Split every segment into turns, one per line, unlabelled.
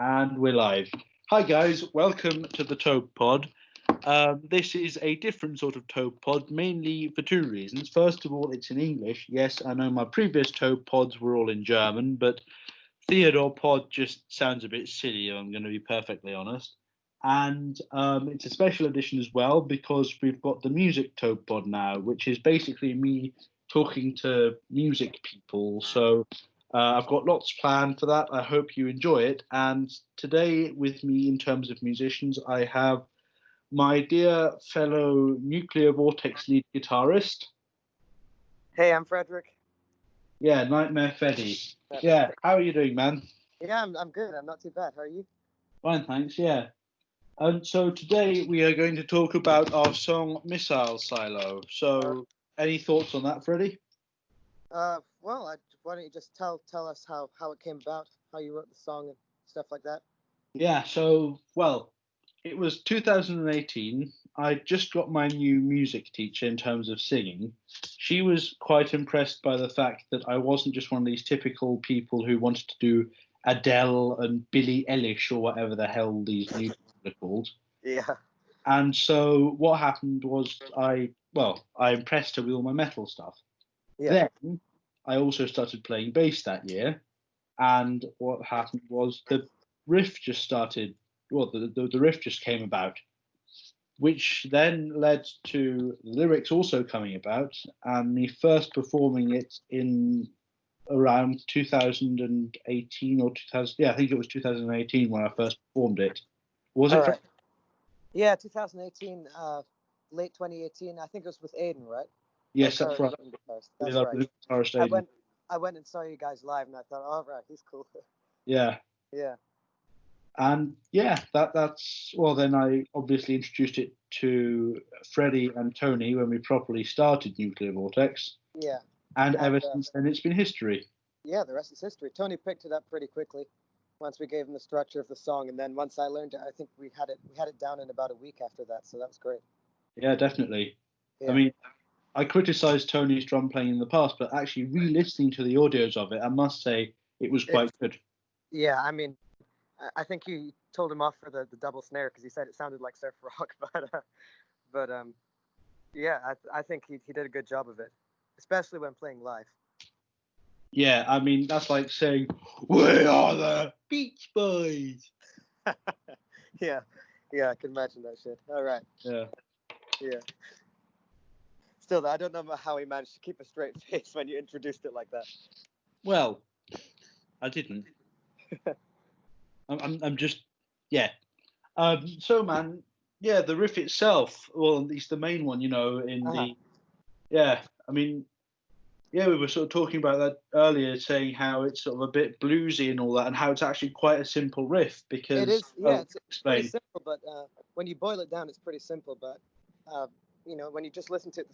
And we're live. Hi guys, welcome to the Tobepod. This is a different sort of Tobepod, mainly for two reasons. First of all, it's in English. Yes, I know my previous Tobepods were all in German, but Theodore Pod just sounds a bit silly, if I'm going to be perfectly honest. And it's a special edition as well because we've got the music Tobepod now, which is basically me talking to music people. So I've got lots planned for that. I hope you enjoy it. And today, with me in terms of musicians, I have my dear fellow Nuclear Vortex lead guitarist.
Hey, I'm Frederick.
Yeah, Nightmare Freddy. Yeah, how are you doing, man?
Yeah, I'm good. I'm not too bad. How are you?
Fine, thanks. Yeah. And so today we are going to talk about our song Missile Silo. So, any thoughts on that, Freddy?
Well, why don't you just tell us how it came about, how you wrote the song and stuff like that?
Yeah, so, well, it was 2018. I just got my new music teacher in terms of singing. She was quite impressed by the fact that I wasn't just one of these typical people who wanted to do Adele and Billie Eilish or whatever the hell these new people are called.
Yeah.
And so what happened was I impressed her with all my metal stuff.
Yeah.
Then I also started playing bass that year. And what happened was the riff just started, well, the riff just came about, which then led to lyrics also coming about and me first performing it in around 2018 or 2000. Yeah, I think it was 2018 when I first performed it. Was
All
it?
right. Yeah, 2018, late 2018. I think it was with Aiden, right?
Yes, that's right.
That's right. I went and saw you guys live, and I thought, oh, right, he's cool.
Yeah.
Yeah.
And yeah, that's well. Then I obviously introduced it to Freddy and Tony when we properly started Nuclear Vortex.
Yeah.
And ever since then, it's been history.
Yeah, the rest is history. Tony picked it up pretty quickly once we gave him the structure of the song, and then once I learned it, I think we had it down in about a week after that. So that was great.
Yeah, definitely.
Yeah.
I mean, I criticized Tony's drum playing in the past, but actually re-listening to the audios of it, I must say it was quite good.
Yeah, I mean, I think you told him off for the double snare because he said it sounded like surf rock, but yeah, I think he did a good job of it, especially when playing live.
Yeah, I mean that's like saying we are the Beach Boys.
Yeah, I can imagine that shit. All right.
Yeah.
Still, I don't know how he managed to keep a straight face when you introduced it like that.
Well, I didn't. I'm just, yeah. So, man, yeah, the riff itself, well, at least the main one, I mean, yeah, we were sort of talking about that earlier, saying how it's sort of a bit bluesy and all that, and how it's actually quite a simple riff because
it is. Yeah, it's pretty simple, but when you boil it down, it's pretty simple. But when you just listen to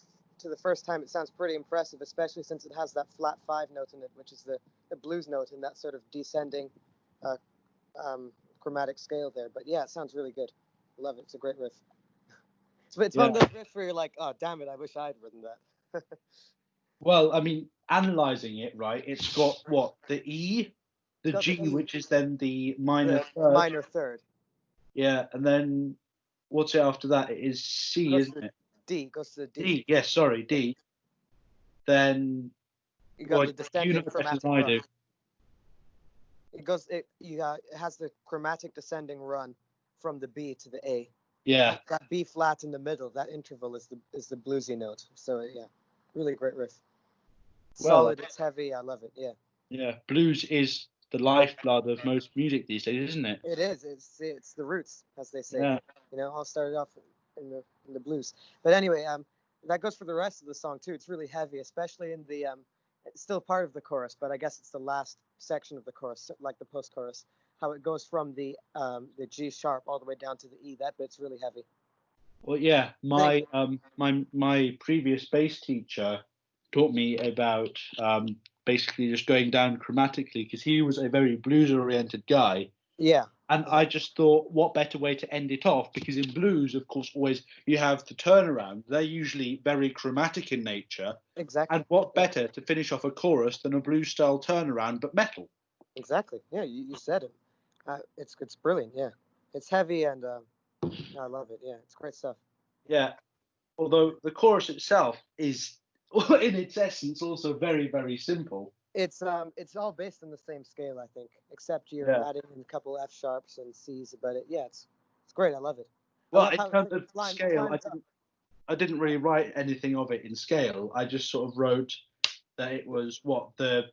the first time, it sounds pretty impressive, especially since it has that flat 5 note in it, which is the blues note in that sort of descending chromatic scale there. But yeah, it sounds really good. I love it. It's a great riff. It's one of those riffs where you're like, oh, damn it, I wish I had written that.
Well, I mean, analysing it, right, it's got what? The E, the G, which is then the minor third.
Minor third.
Yeah, and then what's it after that? It is C, isn't it?
D, goes to the D.
D, yes, sorry, D. Then
you got the descending chromatic run. It has the chromatic descending run from the B to the A.
Yeah.
That B flat in the middle, that interval is the bluesy note. So yeah, really great riff. Solid, it's heavy, I love it. Yeah.
Yeah, blues is the lifeblood of most music these days, isn't it?
It is. It's the roots, as they say.
Yeah.
All started off in the blues. But anyway, that goes for the rest of the song too. It's really heavy, especially in the it's still part of the chorus, but I guess it's the last section of the chorus, like the post-chorus. How it goes from the G sharp all the way down to the E. That bit's really heavy.
Well, yeah, my previous bass teacher taught me about basically just going down chromatically because he was a very blues-oriented guy.
Yeah.
And I just thought, what better way to end it off? Because in blues, of course, always you have the turnaround. They're usually very chromatic in nature.
Exactly.
And what better to finish off a chorus than a blues-style turnaround, but metal?
Exactly. Yeah, you said it. It's brilliant. Yeah, it's heavy and I love it. Yeah, it's great stuff.
Yeah. Although the chorus itself is, in its essence, also very, very simple.
It's all based on the same scale, I think, except you're
Yeah.
adding in a couple F sharps and C's. But yeah, it's great. I love it. I
Well,
love
in
how
terms of
it
scale,
climbs up
I didn't really write anything of it in scale. I just sort of wrote that it was what the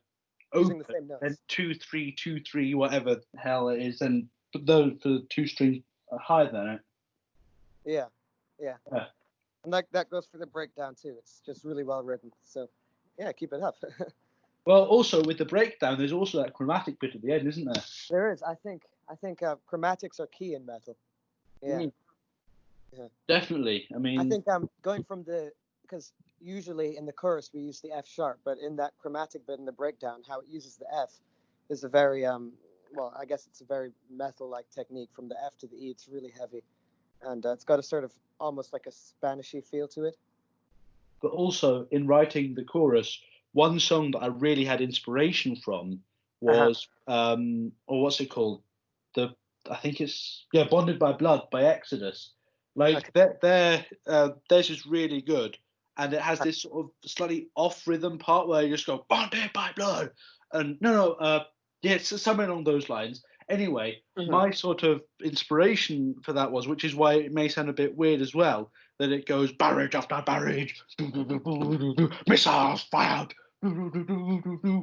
using the
open
same
and
notes.
2 3 2 3 whatever the hell it is, and those for the two strings are higher than it.
Yeah, yeah.
Yeah.
And that goes for the breakdown too. It's just really well written. So yeah, keep it up.
Well, also with the breakdown, there's also that chromatic bit at the end, isn't there?
There is. I think chromatics are key in metal. Yeah.
Mm.
Yeah.
Definitely. I
I
mean,
think I'm going from because usually in the chorus we use the F sharp, but in that chromatic bit in the breakdown, how it uses the F is a very well, I guess it's a very metal like technique from the F to the E. It's really heavy, and it's got a sort of almost like a Spanishy feel to it.
but also in writing the chorus, one song that I really had inspiration from was, or what's it called? I think it's, yeah, Bonded by Blood by Exodus. Like
Okay.
theirs is really good, and it has this sort of slightly off rhythm part where you just go Bonded by Blood, and yeah, it's something along those lines. Anyway,
Mhm.
my sort of inspiration for that was, which is why it may sound a bit weird as well, that it goes barrage after barrage, missiles fired,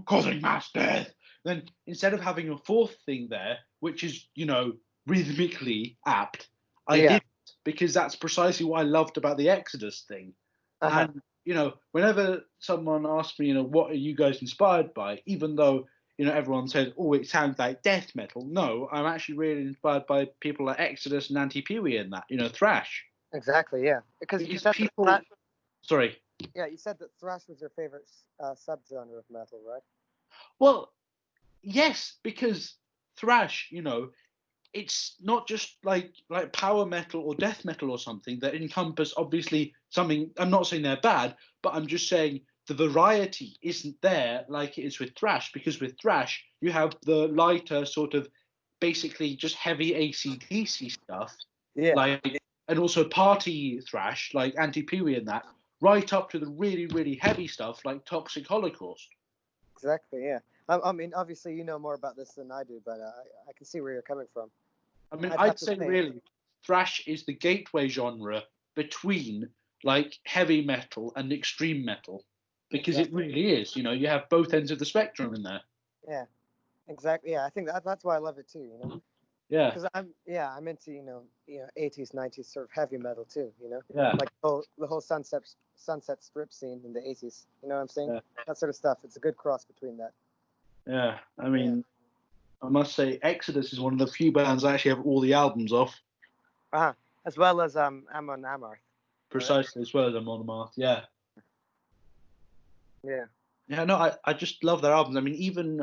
causing mass death. Then instead of having a fourth thing there, which is, rhythmically apt, I
Yeah.
did, because that's precisely what I loved about the Exodus thing.
Uh-huh.
And, whenever someone asks me, what are you guys inspired by, even though, everyone says, oh, it sounds like death metal. No, I'm actually really inspired by people like Exodus and Anti-Pewee and that, thrash.
Exactly. Yeah. Because you
Because
said
people, sorry.
yeah, you said that thrash was your favorite subgenre of metal, right?
Well, yes, because thrash, it's not just like power metal or death metal or something that encompass obviously something. I'm not saying they're bad, but I'm just saying the variety isn't there like it is with thrash, because with thrash you have the lighter sort of basically just heavy AC/DC stuff,
Yeah.
like, and also party thrash like Anti-Pewee and that, right up to the really, really heavy stuff like Toxic Holocaust.
Exactly. Yeah. I mean, obviously, you know more about this than I do, but I can see where you're coming from.
I mean,
I'd have
I'd
to
say
say,
really thrash is the gateway genre between like heavy metal and extreme metal, because it
exactly.
really is. You have both ends of the spectrum in there.
Yeah. Exactly. Yeah. I think that's why I love it too.
Yeah,
Because I'm into 80s 90s sort of heavy metal too.
yeah,
Like the whole Sunset Strip scene in the 80s. You know what I'm saying?
yeah,
That sort of stuff. It's a good cross between that.
yeah. I
Yeah.
mean, I must say, Exodus is one of the few bands I actually have all the albums off,
Uh-huh. As well as Amon Amarth. Right?
precisely as well as Amon Amarth. Yeah,
Yeah.
yeah. No, I just love their albums. I mean, even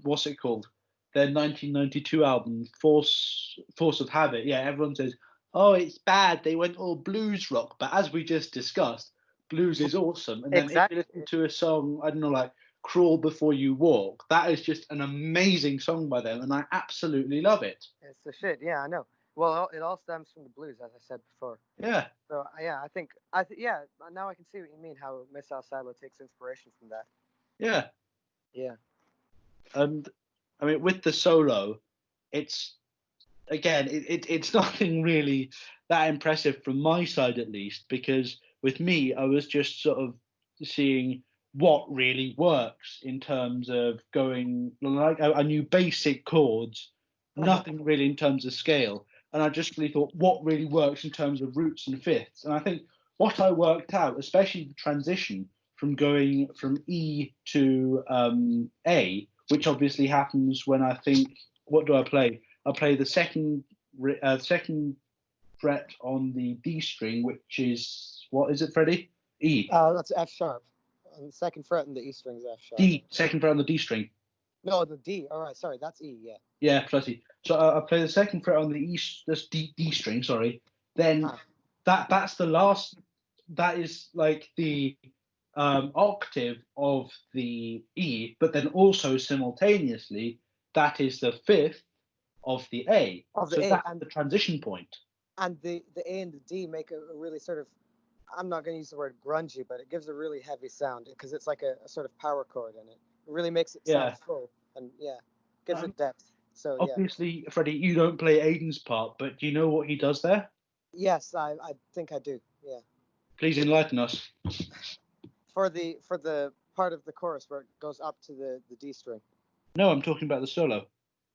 what's it called? Their 1992 album, Force of Habit. Yeah, everyone says, oh, it's bad. They went all blues rock, but as we just discussed, blues is awesome. And then if you
Exactly.
listen to a song, I don't know, like Crawl Before You Walk, that is just an amazing song by them, and I absolutely love it.
It's the shit. Yeah, I know. Well, it all stems from the blues, as I said before.
Yeah,
So yeah, yeah. Now I can see what you mean. How Missile Silo takes inspiration from that.
yeah.
Yeah.
And I mean, with the solo, it's again, it's nothing really that impressive from my side, at least, because with me, I was just sort of seeing what really works in terms of going, like I knew basic chords,
Uh-huh.
nothing really in terms of scale, and I just really thought what really works in terms of roots and fifths. And I think what I worked out, especially the transition from going from E to A, which obviously happens when I think, what do I play? I play the second fret on the D string, which is, what is it, Freddy? E.
That's F sharp. On the second fret in the E string is F sharp.
D, second fret on the D string.
No, the D. All right, sorry, that's E. Yeah.
Yeah, precisely. So I play the second fret on the this D string. Sorry. Then that's the last. That is like the octave of the E, but then also simultaneously that is the fifth of the A.
Of
So
the A,
that's the transition point.
and the A and the D make a really sort of, I'm not going to use the word grungy, but it gives a really heavy sound because it's like a sort of power chord in it. It really makes it sound
Yeah.
full and gives
Um,
it depth. So yeah.
Obviously, Freddie, you don't play Aiden's part, but do you know what he does there?
Yes, I think I do. Yeah.
Please enlighten us.
For the part of the chorus where it goes up to the D string.
No, I'm talking about the solo.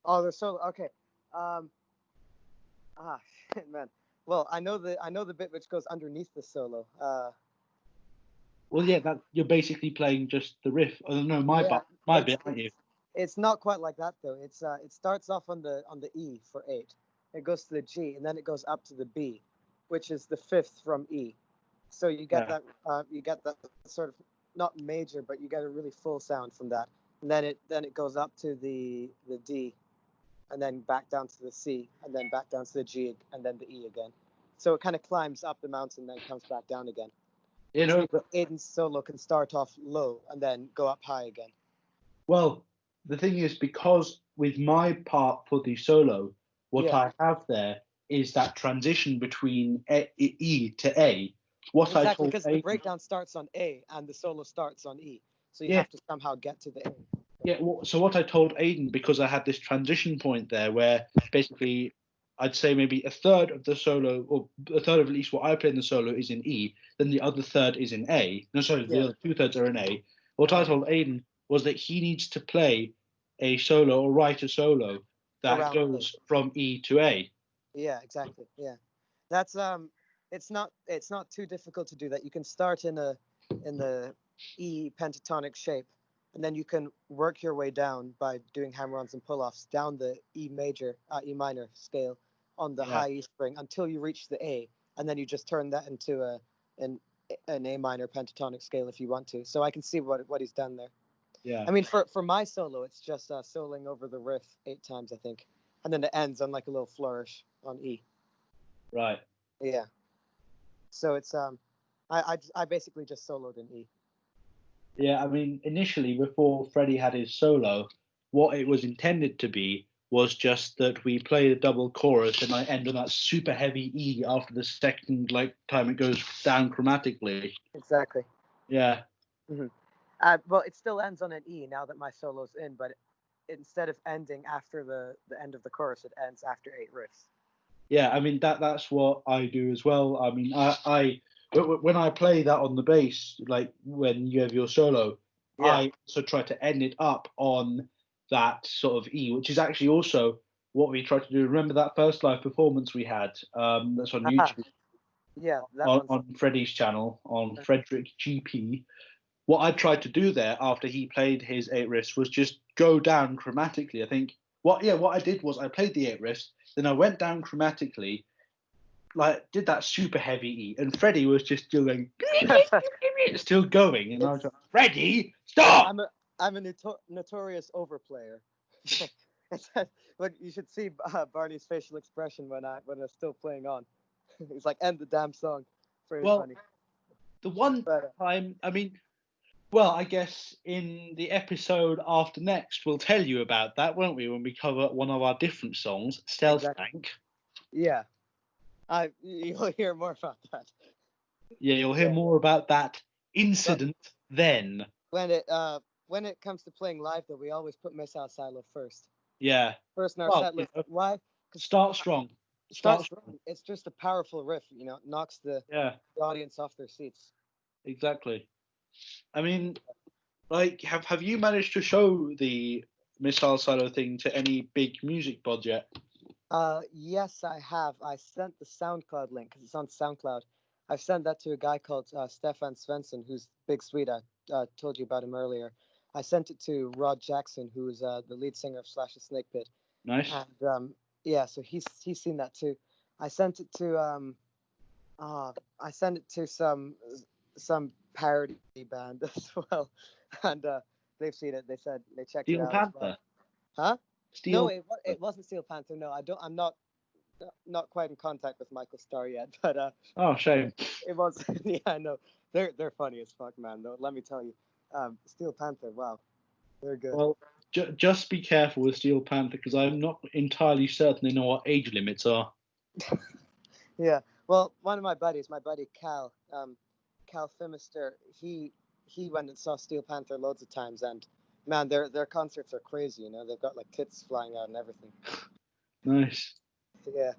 Oh, the solo. Okay. Um. Shit, man. Well, I know the bit which goes underneath the solo.
Well, yeah, that you're basically playing just the riff. Oh no,
Yeah.
my bit, aren't you?
It's not quite like that though. It starts off on the E for 8. It goes to the G and then it goes up to the B, which is the fifth from E. So you get
Yeah.
that sort of not major, but you get a really full sound from that. And then it goes up to the D, and then back down to the C, and then back down to the G, and then the E again. So it kind of climbs up the mountain, then comes back down again.
You know,
So Aiden's solo can start off low and then go up high again.
well, the thing is, because with my part for the solo, what
Yeah.
I have there is that transition between E to A. What I
Exactly,
told
because the
Aiden,
breakdown starts on A and the solo starts on E. So you
yeah,
have to somehow get to the A.
yeah. So what I told Aiden, because I had this transition point there where basically I'd say maybe a third of the solo, or a third of at least what I play in the solo is in E, then the other third is in A. No, sorry, the
Yeah.
other two-thirds are in A. What I
Uh-huh.
told Aiden was that he needs to play a solo or write a solo that
Around A.
goes from E to A.
Yeah, exactly. Yeah. That's it's not too difficult to do that. You can start in the E pentatonic shape, and then you can work your way down by doing hammer-ons and pull-offs down the E minor scale on the
Yeah,
high E string until you reach the A, and then you just turn that into an A minor pentatonic scale if you want to. So I can see what he's done there.
yeah,
I mean, for my solo, it's just soloing over the riff 8 times, I think, and then it ends on like a little flourish on E.
right.
Yeah. So it's I basically just soloed in E.
Yeah, I mean, initially, before Freddie had his solo, what it was intended to be was just that we play the double chorus and I end on that super heavy E after the second like time it goes down chromatically.
Exactly.
Yeah,
hmm well, it still ends on an E now that my solo's in, but instead of ending after the end of the chorus, it ends after 8 riffs.
yeah. I mean that's what I do as well. I mean, when I play that on the bass, like when you have your solo,
Yeah.
I also try to end it up on that sort of E, which is actually also what we tried to do. Remember that first live performance we had? That's on
Aha.
YouTube
Yeah, that one's
on Freddy's channel on Frederick GP. What I tried to do there after he played his 8 riffs was just go down chromatically. I think what I did was I played the 8 riffs, then I went down chromatically, like did that super heavy E, and Freddie was just still going, still going, and I was
it's
like, Freddie,
well,
stop!
I'm a notorious overplayer. But you should see Barney's facial expression when I was still playing on. He's like, end the damn song. Very
Well,
funny.
the one
But
time, I mean, well, I guess in the episode after next, we'll tell you about that, won't we? When we cover one of our different songs, Stealth
exactly.
Tank.
Yeah, you'll hear more about that.
Yeah, you'll hear
Yeah.
more about that
But
incident then.
when it comes to playing live, though, we always put Missile Silo first.
Yeah.
First in our
Well,
set list. Why? Because
start strong.
start
Start
strong.
strong.
It's just a powerful riff. It knocks the
Yeah,
audience off their seats.
exactly. I mean, like, have you managed to show the missile silo thing to any big music pod yet?
Yes, I have. I sent the SoundCloud link because it's on SoundCloud. I've sent that to a guy called Stefan Svensson, who's Big Sweet. I told you about him earlier. I sent it to Rod Jackson, who's the lead singer of Slash the Snake Pit,
Nice.
and yeah, so he's seen that too. I sent it to some parody band as well, and they've seen it. They said they checked it
Steel
out as well.
Panther.
Huh? No,
Steel.
it wasn't Steel Panther. No, I'm not quite in contact with Michael Starr yet, but
Oh, shame.
it was. Yeah, I know. They're funny as fuck, man. Though, let me tell you, Steel Panther. Wow, they're good.
Well, just be careful with Steel Panther because I'm not entirely certain they know what age limits are.
Yeah. Well, one of my buddy Cal, Cal Fimister, he went and saw Steel Panther loads of times, and man, their concerts are crazy. You know, they've got like tits flying out and everything.
Nice.
Yeah.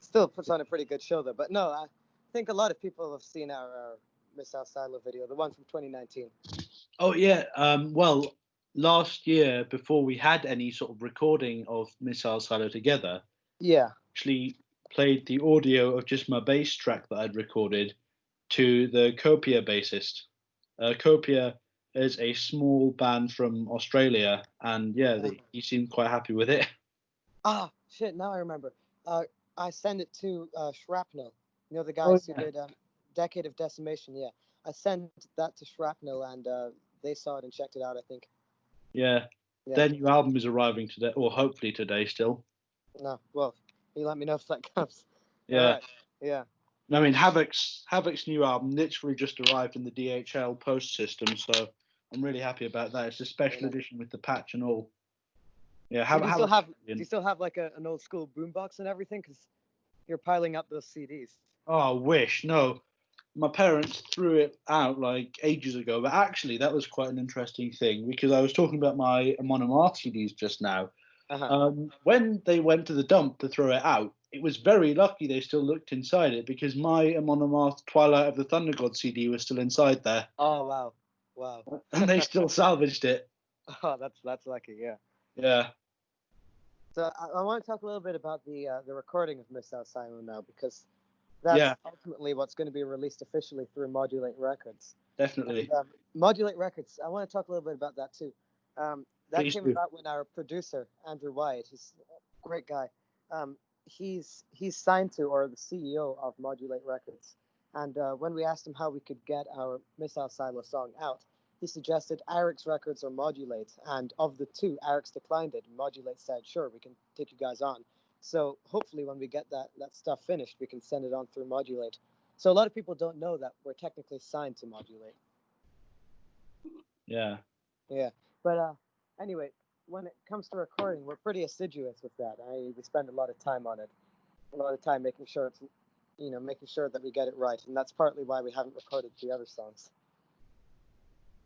Still puts on a pretty good show though. But no, I think a lot of people have seen our Missile Silo video, the one from 2019.
Oh yeah. Well, last year before we had any sort of recording of Missile Silo together,
Yeah.
actually played the audio of just my bass track that I'd recorded to the Copia bassist. Copia is a small band from Australia, and yeah, he seemed quite happy with it.
Ah, shit! Now I remember. I sent it to Shrapnel. You know the guys who did Decade of Decimation. Yeah, I sent that to Shrapnel, and they saw it and checked it out. I think.
Yeah. Their new album is arriving today, or hopefully today still.
No, well, you let me know if that comes.
Yeah.
All right. Yeah.
I mean, Havoc's new album literally just arrived in the DHL post system, so I'm really happy about that. It's a special edition with the patch and all. Yeah.
Do you still have like an old school boombox and everything? Because you're piling up those CDs.
Oh, I wish. No, my parents threw it out like ages ago. But actually, that was quite an interesting thing because I was talking about my Amon Amarth CDs just now. When they went to the dump to throw it out, it was very lucky they still looked inside it because my Amon Amarth Twilight of the Thunder God CD was still inside there.
Oh wow!
And they still salvaged it.
Oh, that's lucky. Yeah.
Yeah.
So I want to talk a little bit about the recording of Missile Silo now because that's ultimately what's going to be released officially through Modulate Records.
Definitely.
And, Modulate Records. I want to talk a little bit about that too. That
Please
came
do.
about when our producer Andrew Wyatt, he's a great guy. He's signed to or the CEO of Modulate Records, and when we asked him how we could get our Missile Silo song out, he suggested Arix Records or Modulate, and of the two, Arix declined it. And Modulate said, "Sure, we can take you guys on." So hopefully, when we get that stuff finished, we can send it on through Modulate. So a lot of people don't know that we're technically signed to Modulate.
Yeah.
Yeah, but anyway, when it comes to recording, we're pretty assiduous with that. We spend a lot of time on it, a lot of time making sure that we get it right, and that's partly why we haven't recorded the other songs.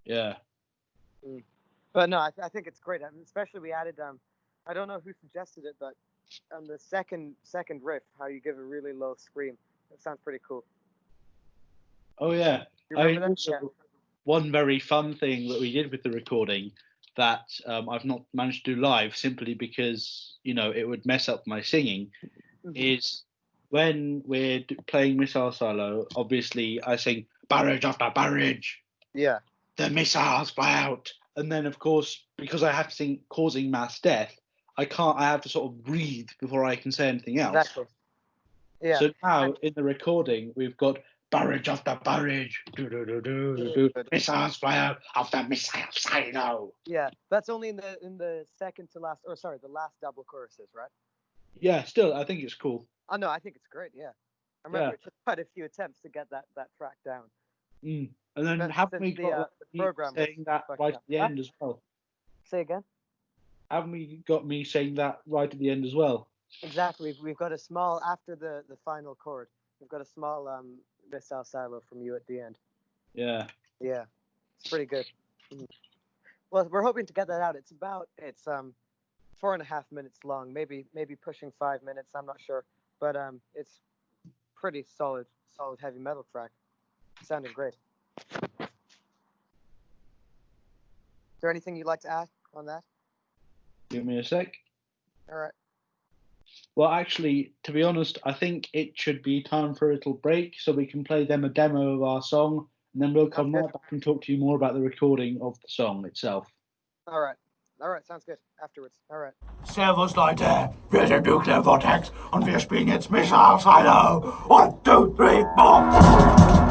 Yeah.
But no, I think it's great. I mean, especially we added I don't know who suggested it, but on the second riff, how you give a really low scream. That sounds pretty cool.
Oh yeah.
You remember that? Yeah.
One very fun thing that we did with the recording that I've not managed to do live simply because it would mess up my singing is when we're playing Missile Silo. Obviously, I sing barrage after barrage.
Yeah.
The missiles fly out, and then of course because I have to sing causing mass death, I have to sort of breathe before I can say anything else.
Exactly. Yeah.
So now in the recording we've got barrage after barrage, missiles fly out of the missile silo.
Yeah, that's only in the second to last, or sorry, the last double choruses, right?
Yeah, still I think it's cool.
Oh no, I think it's great. Yeah, I remember it took quite a few attempts to get that track down.
And then haven't we got me saying that right at the end as well?
Say again?
Haven't we got me saying that right at the end as well?
Exactly. We've got a small, after the final chord, we've got a small Missile Silo from you at the end.
Yeah.
Yeah. It's pretty good. Well, we're hoping to get that out. It's 4.5 minutes long, maybe pushing 5 minutes, I'm not sure. But it's pretty solid heavy metal track. Sounding great. Is there anything you'd like to add on that?
Give me a sec.
All right.
Well, actually, to be honest, I think it should be time for a little break so we can play them a demo of our song, and then we'll come right back and talk to you more about the recording of the song itself.
All right, sounds good. Afterwards. All right.
Servus Leute, wir sind Nuclear Vortex und wir spielen jetzt Missile Silo. 1, 2, 3, 4.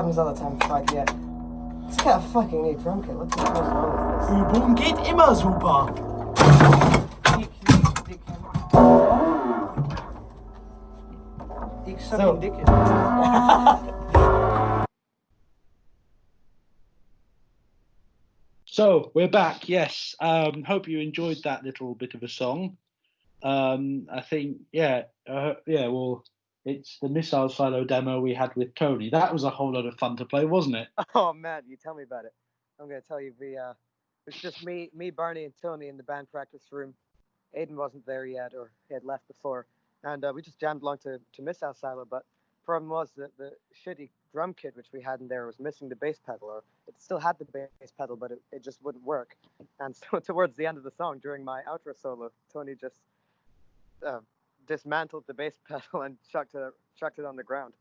happens all the time. Fuck yeah. It's got a fucking neat drum kit. What the hell is wrong with this?
Übung geht immer super.
Dick sucking dick.
So we're back. Yes. Hope you enjoyed that little bit of a song. I think, well, it's the missile silo demo we had with Tony. That was a whole lot of fun to play, wasn't it?
Oh man, you tell me about it. I'm gonna tell you, it's just me, Barney, and Tony in the band practice room. Aiden wasn't there yet, or he had left before, and we just jammed along to Missile Silo. But problem was that the shitty drum kit which we had in there was missing the bass pedal, or it still had the bass pedal, but it just wouldn't work. And so towards the end of the song, during my outro solo, Tony just dismantled the bass pedal and chucked it on the ground.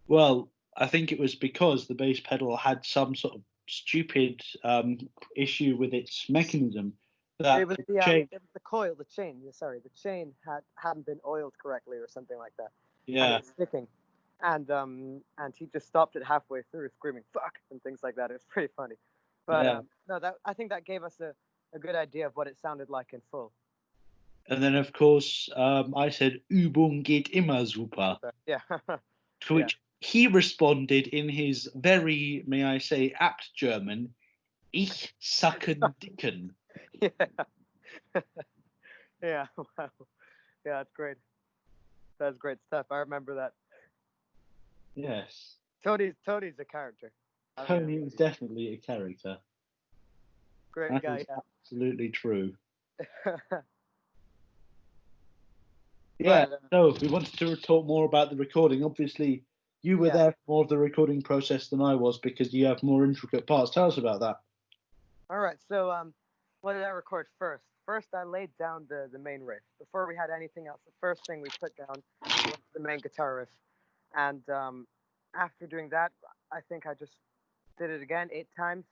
Well, I think it was because the bass pedal had some sort of stupid issue with its mechanism.
It was the coil, the chain. Sorry, the chain hadn't been oiled correctly or something like that.
Yeah.
And it was sticking, and he just stopped it halfway through, screaming "fuck" and things like that. It was pretty funny. But I think that gave us a good idea of what it sounded like in full.
And then, of course, I said, Übung geht immer super.
Yeah.
To which he responded in his very, may I say, apt German, Ich sucken dicken.
Yeah. Yeah. Wow. Yeah, that's great. That's great stuff. I remember that.
Yes.
Tony's a character.
Tony is definitely a character.
Great
that
guy.
Is
Yeah.
absolutely true. Yeah, so we wanted to talk more about the recording. Obviously, you were there for more of the recording process than I was because you have more intricate parts. Tell us about that.
All right, so what did I record first? First, I laid down the main riff. Before we had anything else, the first thing we put down was the main guitar riff. And after doing that, I think I just did it again 6 times.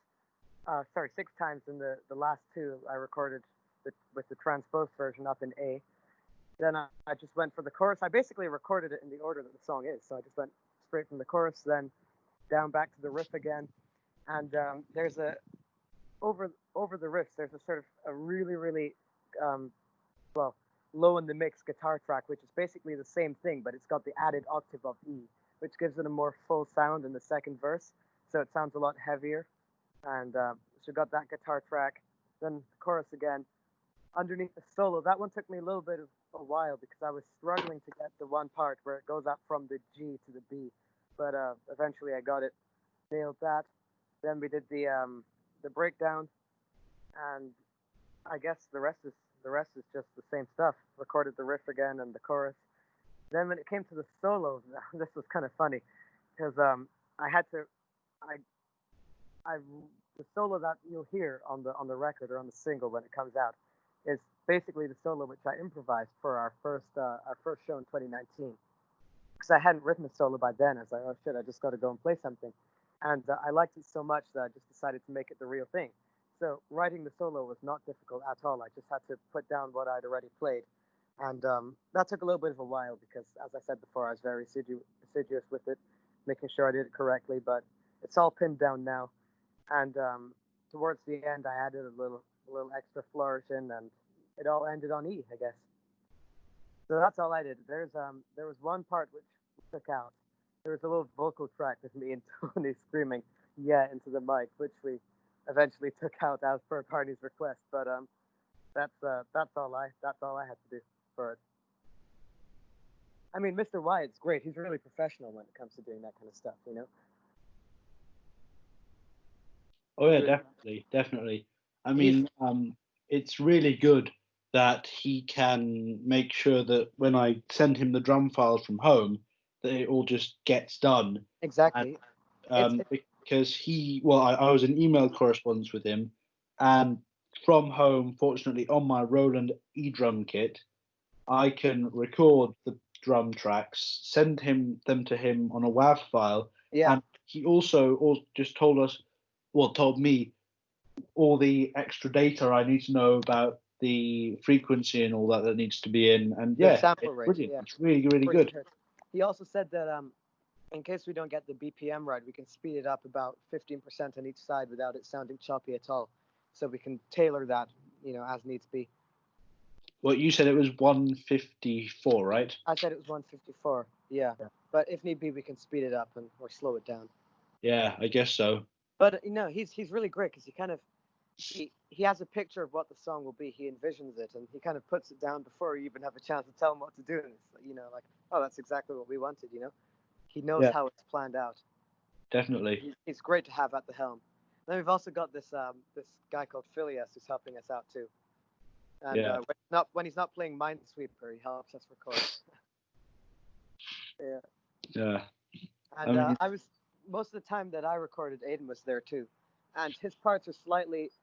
In the last 2 I recorded with the transposed version up in A. Then I just went for the chorus. I basically recorded it in the order that the song is. So I just went straight from the chorus, then down back to the riff again. And there's over the riffs, there's a sort of a really, really, low in the mix guitar track, which is basically the same thing, but it's got the added octave of E, which gives it a more full sound in the second verse. So it sounds a lot heavier. And so we got that guitar track, then the chorus again. Underneath the solo, that one took me a little bit of a while because I was struggling to get the one part where it goes up from the G to the B, but eventually I got it, nailed that. Then we did the breakdown, and I guess the rest is just the same stuff. Recorded the riff again and the chorus. Then when it came to the solo, this was kind of funny because the solo that you'll hear on the record or on the single when it comes out is basically the solo which I improvised for our first show in 2019. Because I hadn't written a solo by then. I was like, oh shit, I just got to go and play something. And I liked it so much that I just decided to make it the real thing. So writing the solo was not difficult at all. I just had to put down what I'd already played. And that took a little bit of a while because, as I said before, I was very assiduous with it, making sure I did it correctly. But it's all pinned down now. And towards the end, I added a little extra flourish in, and it all ended on E, I guess. So that's all I did. There was one part which we took out. There was a little vocal track with me and Tony screaming "yeah" into the mic, which we eventually took out as per Barney's request. But that's all I had to do for it. I mean, Mr. Wyatt's great. He's really professional when it comes to doing that kind of stuff, you know.
Oh yeah, definitely. I mean, it's really good that he can make sure that when I send him the drum files from home, that it all just gets done.
Exactly.
And, because I was in email correspondence with him, and from home, fortunately, on my Roland eDrum kit, I can record the drum tracks, send them to him on a WAV file, and he also just told me all the extra data I need to know about the frequency and all that needs to be in. And
the sample rate,
brilliant. It's really, really good.
He also said that in case we don't get the BPM right, we can speed it up about 15% on each side without it sounding choppy at all. So we can tailor that, as needs be.
Well, you said it was 154, right?
I said it was 154. Yeah. But if need be, we can speed it up or slow it down.
Yeah, I guess so.
But he's really great because he has a picture of what the song will be. He envisions it and he kind of puts it down before you even have a chance to tell him what to do. And it's like, oh, that's exactly what we wanted. He knows how it's planned out.
Definitely.
He's great to have at the helm. Then we've also got this guy called Phileas who's helping us out too. And when he's not playing Minesweeper, he helps us record. Yeah.
Yeah.
And I was most of the time that I recorded, Aiden was there too, and his parts are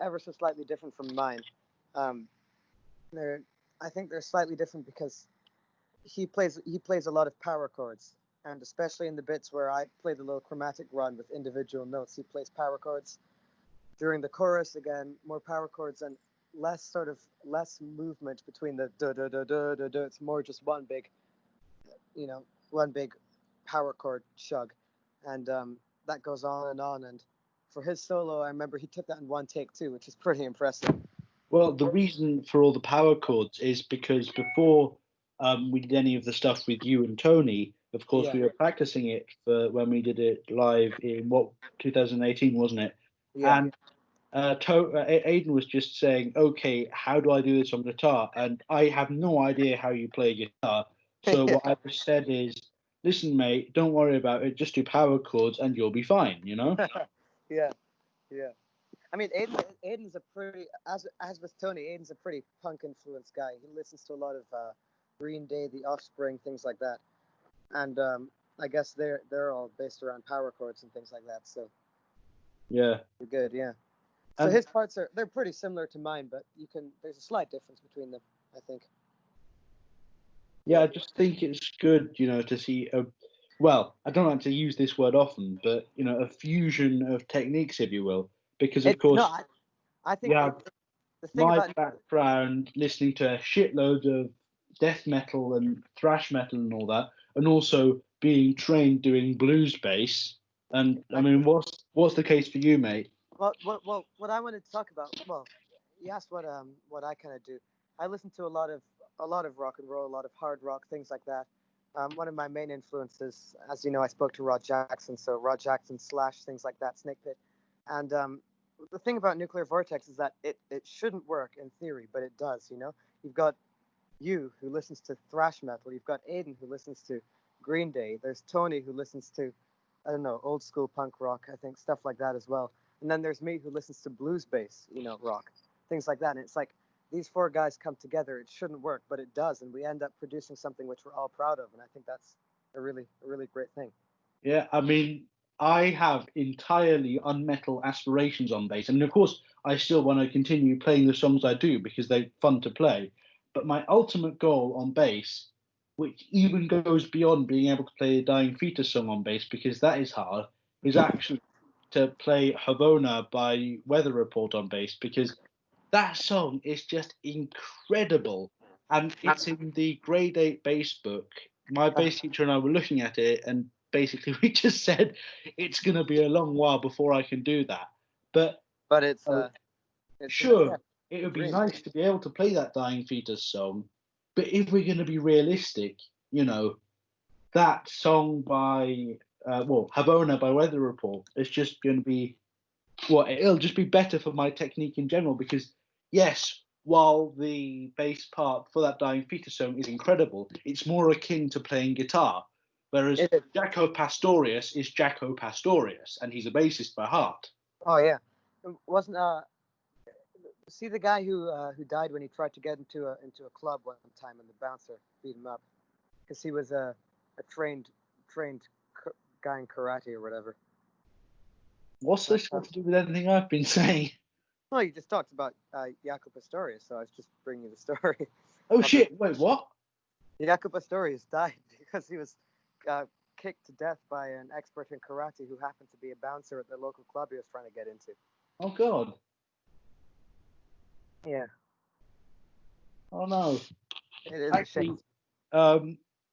ever so slightly different from mine. I think they're slightly different because he plays a lot of power chords, and especially in the bits where I play the little chromatic run with individual notes, he plays power chords. During the chorus, again, more power chords and less movement between the da da da da da da. It's more just one big power chord chug, and that goes on and on. And for his solo, I remember he took that in one take too, which is pretty impressive.
Well, the reason for all the power chords is because before we did any of the stuff with you and Tony, of course, we were practicing it for when we did it live in 2018, wasn't it?
Yeah.
And Aiden was just saying, okay, how do I do this on guitar? And I have no idea how you play guitar. So what I just said is, listen, mate, don't worry about it. Just do power chords and you'll be fine,
Yeah. I mean, Aiden's a pretty, as with Tony, Aiden's a pretty punk influenced guy. He listens to a lot of Green Day, The Offspring, things like that. And I guess they're all based around power chords and things like that. So
yeah,
good, yeah. So his parts they're pretty similar to mine, but there's a slight difference between them, I think.
Yeah, I just think it's good, to see I don't like to use this word often, but a fusion of techniques, if you will, because of course
I think
you have
the thing
my
about
background listening to shitloads of death metal and thrash metal and all that, and also being trained doing blues bass. And I mean, what's the case for you, mate?
Well, what I wanted to talk about. Well, you asked what I kind of do. I listen to a lot of rock and roll, a lot of hard rock, things like that. One of my main influences, as you know, I spoke to Rod Jackson, so Rod Jackson, Slash, things like that, Snake Pit. And the thing about Nuclear Vortex is that it shouldn't work in theory, but it does. You've got you who listens to thrash metal. You've got Aiden who listens to Green Day. There's Tony who listens to, I don't know, old school punk rock, I think, stuff like that as well. And then there's me who listens to blues bass, rock, things like that. And it's like these four guys come together. It shouldn't work, but it does. And we end up producing something which we're all proud of. And I think that's a really great thing.
Yeah, I mean, I have entirely unmetal aspirations on bass. I mean, of course, I still want to continue playing the songs I do because they're fun to play. But my ultimate goal on bass, which even goes beyond being able to play a Dying Fetus song on bass, because that is hard, is actually to play Havona by Weather Report on bass, because that song is just incredible. And it's in the grade 8 bass book. My bass teacher and I were looking at it, and basically we just said it's going to be a long while before I can do that. But
it's
sure, it would be nice to be able to play that Dying Fetus song. But if we're going to be realistic, that song by Havona by Weather Report is just going to be it'll just be better for my technique in general, because yes, while the bass part for that Dying Fetus song is incredible, it's more akin to playing guitar, whereas Jaco Pastorius is Jaco Pastorius and he's a bassist by heart.
Oh yeah, wasn't see the guy who died when he tried to get into a club one time and the bouncer beat him up because he was a trained guy in karate or whatever.
What's this got to do with anything I've been saying?
Well, you just talked about Jaco Pastorius, so I was just bringing you the story.
Oh shit! Wait, what?
Jaco Pastorius died because he was kicked to death by an expert in karate who happened to be a bouncer at the local club he was trying to get into.
Oh god.
Yeah.
Oh no.
It is a shame.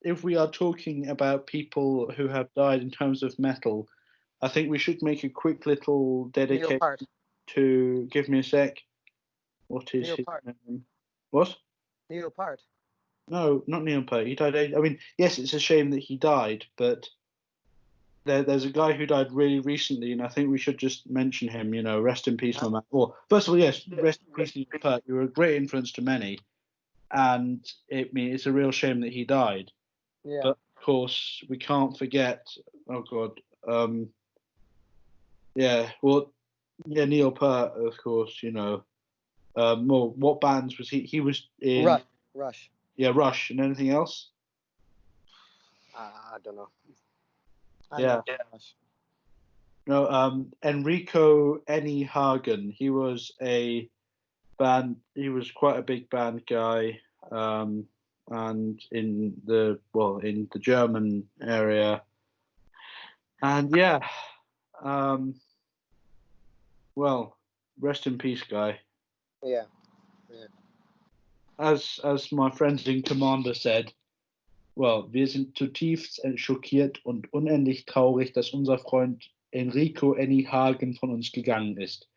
if we are talking about people who have died in terms of metal, I think we should make a quick little
Neil
dedication
Peart.
to. Give me a sec. What is
Neil
his
Peart.
name? What?
Neil Peart.
No, not Neil Peart. He died. I mean, yes, it's a shame that he died, but there's a guy who died really recently, and I think we should just mention him. You know, rest in peace, my man. Well, first of all, yes, rest in peace, Neil Peart. You were a great influence to many, and it's a real shame that he died.
Yeah.
But of course, we can't forget. Oh God. Yeah. Well, yeah, Neil Peart, of course. You know. Well, what bands was he? He was in.
Rush.
Yeah, Rush, and anything else?
I don't know.
Yeah.
Rush.
No. Enrico Eni Hagen. He was a band. He was quite a big band guy. And in the German area. And yeah. Well, rest in peace, guy.
Yeah.
As my friends in Commander said, well, wir sind zutiefst schockiert und unendlich traurig, dass unser Freund Enrico Eni Hagen von uns gegangen ist.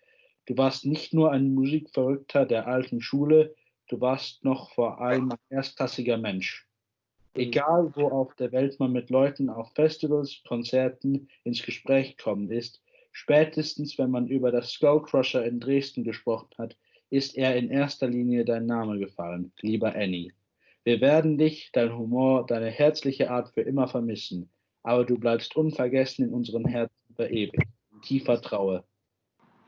Du warst nicht nur ein Musikverrückter der alten Schule, du warst noch vor allem ein erstklassiger Mensch. Egal, wo auf der Welt man mit Leuten auf Festivals, Konzerten ins Gespräch gekommen ist, spätestens wenn man über das Skullcrusher in Dresden gesprochen hat, ist er in erster Linie dein Name gefallen, lieber Annie. Wir werden dich, dein Humor, deine herzliche Art für immer vermissen, aber du bleibst unvergessen in unseren Herzen verewigt. In tiefer Trauer.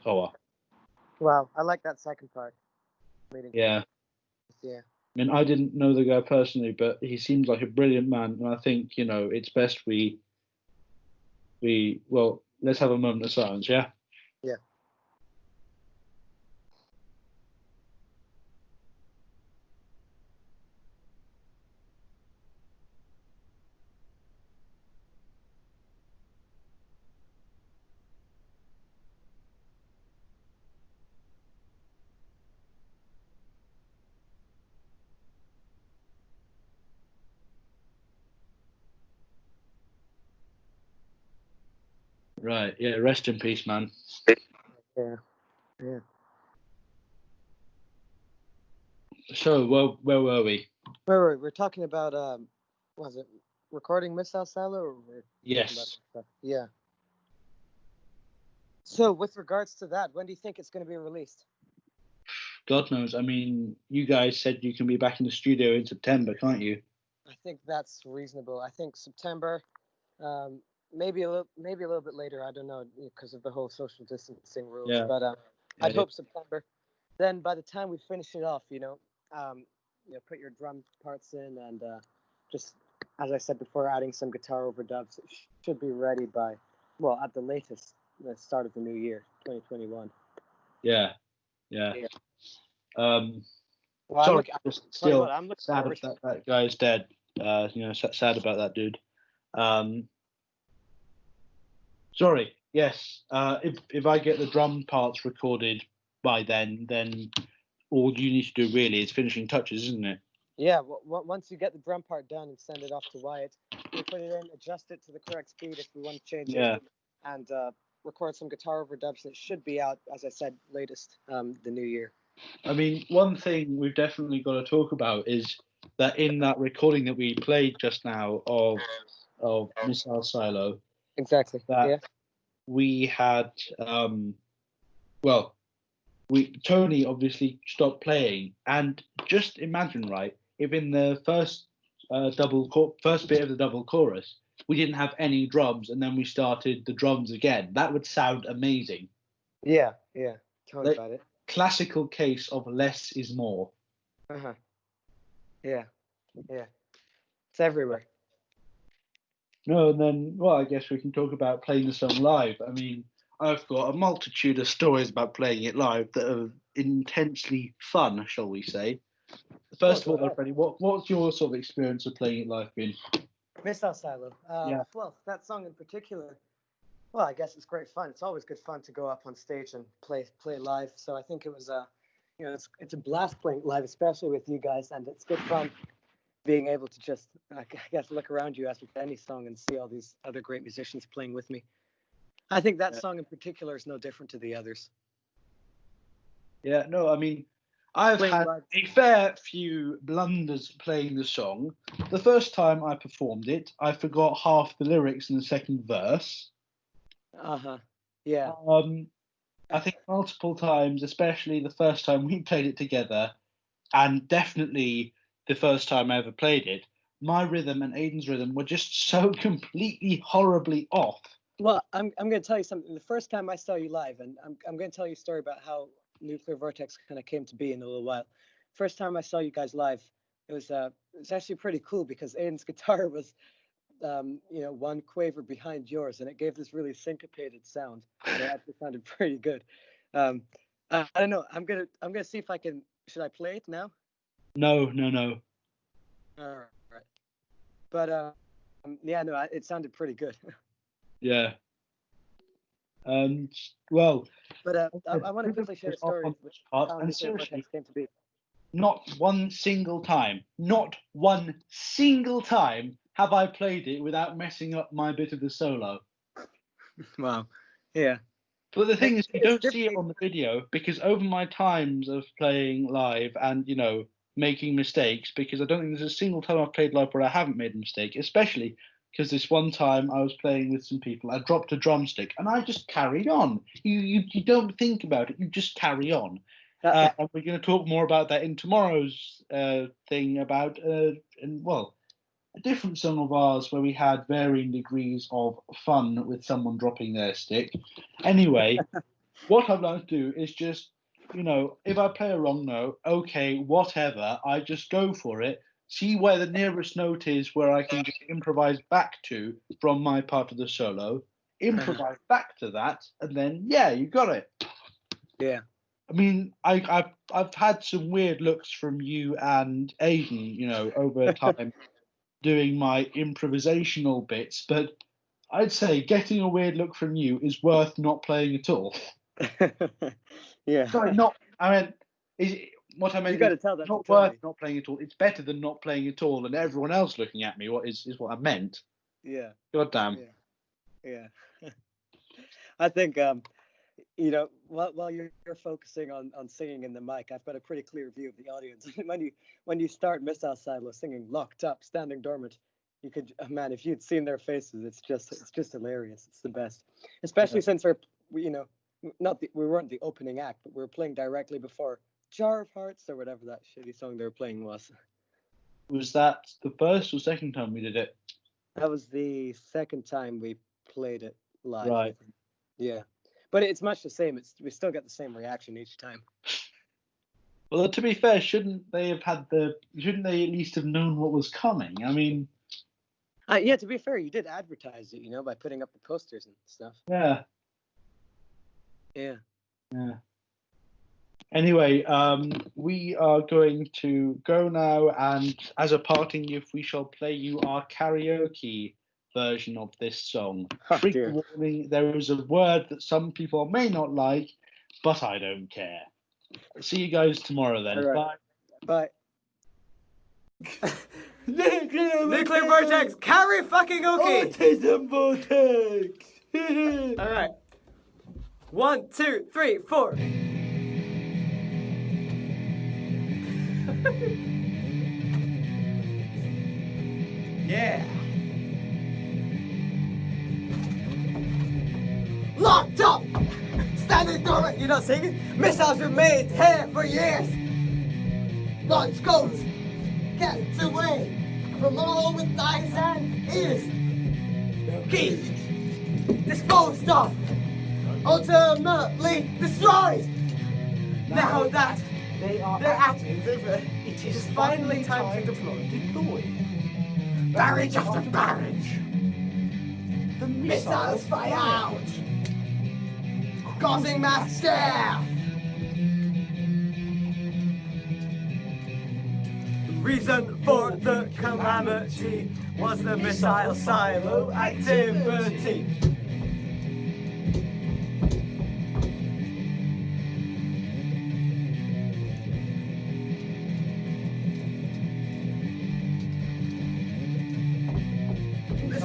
Wow, I like that second part.
Yeah.
Yeah.
I mean, I didn't know the guy personally, but he seems like a brilliant man, and I think, you know, it's best well, let's have a moment of silence, yeah?
Yeah.
Right, yeah, rest in peace, man.
Yeah.
So, where were we?
We're talking about was it recording Missile Silo? Or
Yes.
Yeah. So, with regards to that, when do you think it's going to be released?
God knows. I mean, you guys said you can be back in the studio in September, can't you?
I think that's reasonable. I think September, maybe a little bit later. I don't know because of the whole social distancing rules.
Yeah.
But I'd hope September. Then by the time we finish it off, put your drum parts in and just as I said before, adding some guitar overdubs. It should be ready by, well, at the latest, the start of the new year, 2021.
Yeah.
Well,
sorry,
I'm
still
looking
sad that guy's dead. Sad about that dude. Sorry. Yes. If I get the drum parts recorded by then all you need to do really is finishing touches, isn't it?
Yeah. Well, once you get the drum part done and send it off to Wyatt, we put it in, adjust it to the correct speed if we want to change it, and record some guitar overdubs. It should be out, as I said, latest the new year.
I mean, one thing we've definitely got to talk about is that in that recording that we played just now of Missile Silo,
exactly,
we had Tony obviously stopped playing, and just imagine, right, if in the first first bit of the double chorus we didn't have any drums and then we started the drums again, that would sound amazing.
Yeah, tell me about it.
Classical case of less is more.
Yeah, it's everywhere.
No, and then, well, I guess we can talk about playing the song live. I mean, I've got a multitude of stories about playing it live that are intensely fun, shall we say. First of all, Freddy, what's your sort of experience of playing it live been?
Missile Silo. Well, that song in particular, well, I guess it's great fun. It's always good fun to go up on stage and play live. So I think it was it's a blast playing live, especially with you guys, and it's good fun. being able to just, I guess, look around you as with any song and see all these other great musicians playing with me. I think that song in particular is no different to the others.
Yeah, no, I mean, I've
Playing
had
live.
a fair few blunders playing the song. The first time I performed it, I forgot half the lyrics in the second verse.
Yeah.
I think multiple times, especially the first time we played it together, and definitely the first time I ever played it, my rhythm and Aiden's rhythm were just so completely horribly off.
Well, I'm going to tell you something. The first time I saw you live, and I'm going to tell you a story about how Nuclear Vortex kind of came to be in a little while. First time I saw you guys live, it was actually pretty cool because Aiden's guitar was one quaver behind yours, and it gave this really syncopated sound. And it actually sounded pretty good. I don't know. I'm gonna see if I can. Should I play it now?
No.
All right. But it sounded pretty good.
Yeah. Well.
But I want to quickly share a story with how
And
Nuclear
seriously,
Vortex came to be.
not one single time have I played it without messing up my bit of the solo.
Wow. Yeah.
But the thing is, you don't see it
different.
on the video because over my times of playing live and, making mistakes, because I don't think there's a single time I've played live where I haven't made a mistake, especially because this one time I was playing with some people, I dropped a drumstick and I just carried on. You don't think about it, you just carry on. And we're going to talk more about that in tomorrow's thing about, a different song of ours where we had varying degrees of fun with someone dropping their stick. Anyway, what I'd like to do is just, if I play a wrong note, okay, whatever, I just go for it, see where the nearest note is where I can just improvise back to from my part of the solo, improvise back to that, and then, yeah, you got it.
Yeah.
I mean, I've had some weird looks from you and Aiden, over time doing my improvisational bits, but I'd say getting a weird look from you is worth not playing at all.
Yeah.
Sorry, what I meant
You got to
is
tell that
not
to
worth
Tony.
not playing at all. It's better than not playing at all and everyone else looking at me. What is what I meant.
Yeah.
God damn.
Yeah. I think while you're focusing on singing in the mic, I've got a pretty clear view of the audience. when you start Missile Silo singing "Locked Up, Standing Dormant," you could, man, if you'd seen their faces, it's just hilarious. It's the best, especially since we weren't the opening act, but we were playing directly before Jar of Hearts or whatever that shitty song they were playing was.
Was that the first or second time we did it?
That was the second time we played it live.
Right.
Yeah. But it's much the same. We still get the same reaction each time.
Well, to be fair, shouldn't they at least have known what was coming? I mean,
yeah, to be fair, you did advertise it, by putting up the posters and stuff.
Yeah.
Yeah.
Anyway, we are going to go now, and as a parting gift, we shall play you our karaoke version of this song. Trigger warning, there is a word that some people may not like, but I don't care. See you guys tomorrow then.
Right. Bye.
Nuclear Vortex, carry fucking okay.
Autism Vortex.
All right. 1, 2, 3, 4. Yeah. Locked up, standing dormant. You're not singing? Missiles were made here for years. Launch codes, get away from all with eyes and ears. Keys disposed of, ultimately destroyed. Now that they're active, it is finally time to deploy. Barrage after barrage, the missiles fly out, causing mass death. The reason for the calamity was the missile silo activity.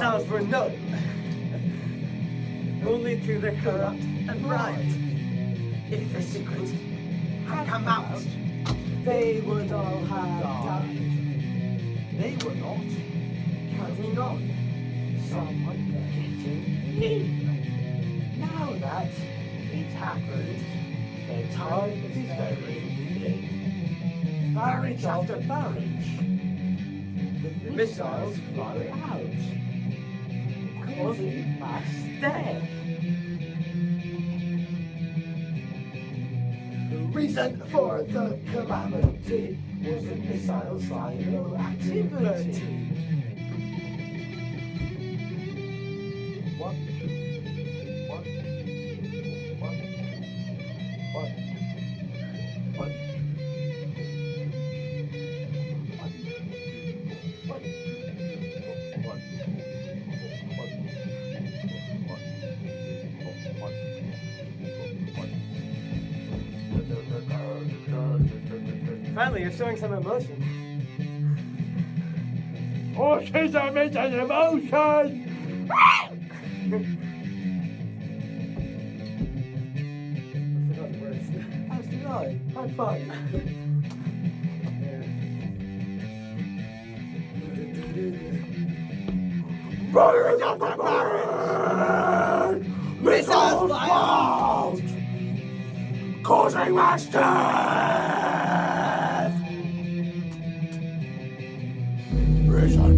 missiles were known only to the corrupt and blind. If the secret had come out, they would all have died. They were not counting on someone getting in. Now that it's happened, the time is very thin. Barrage after barrage, the missiles fly out, causing mass death. The reason for the calamity was the missile silo activity. What? Finally, you're showing some emotion.
Oh, she's a mental emotion!
I forgot the words. As did I. High five.
Barrage after barrage! Missiles fly out! Causing mass death! Prison!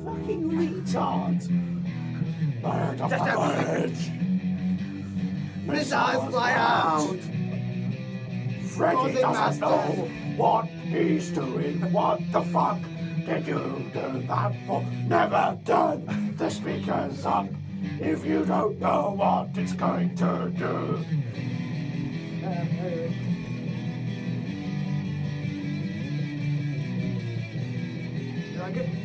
Fucking retard! Barrage after barrage!
Missiles fly out!
Freddy doesn't know what he's doing. What the fuck did you do that for? Never turn the speakers up if you don't know what it's going to do.
You're good.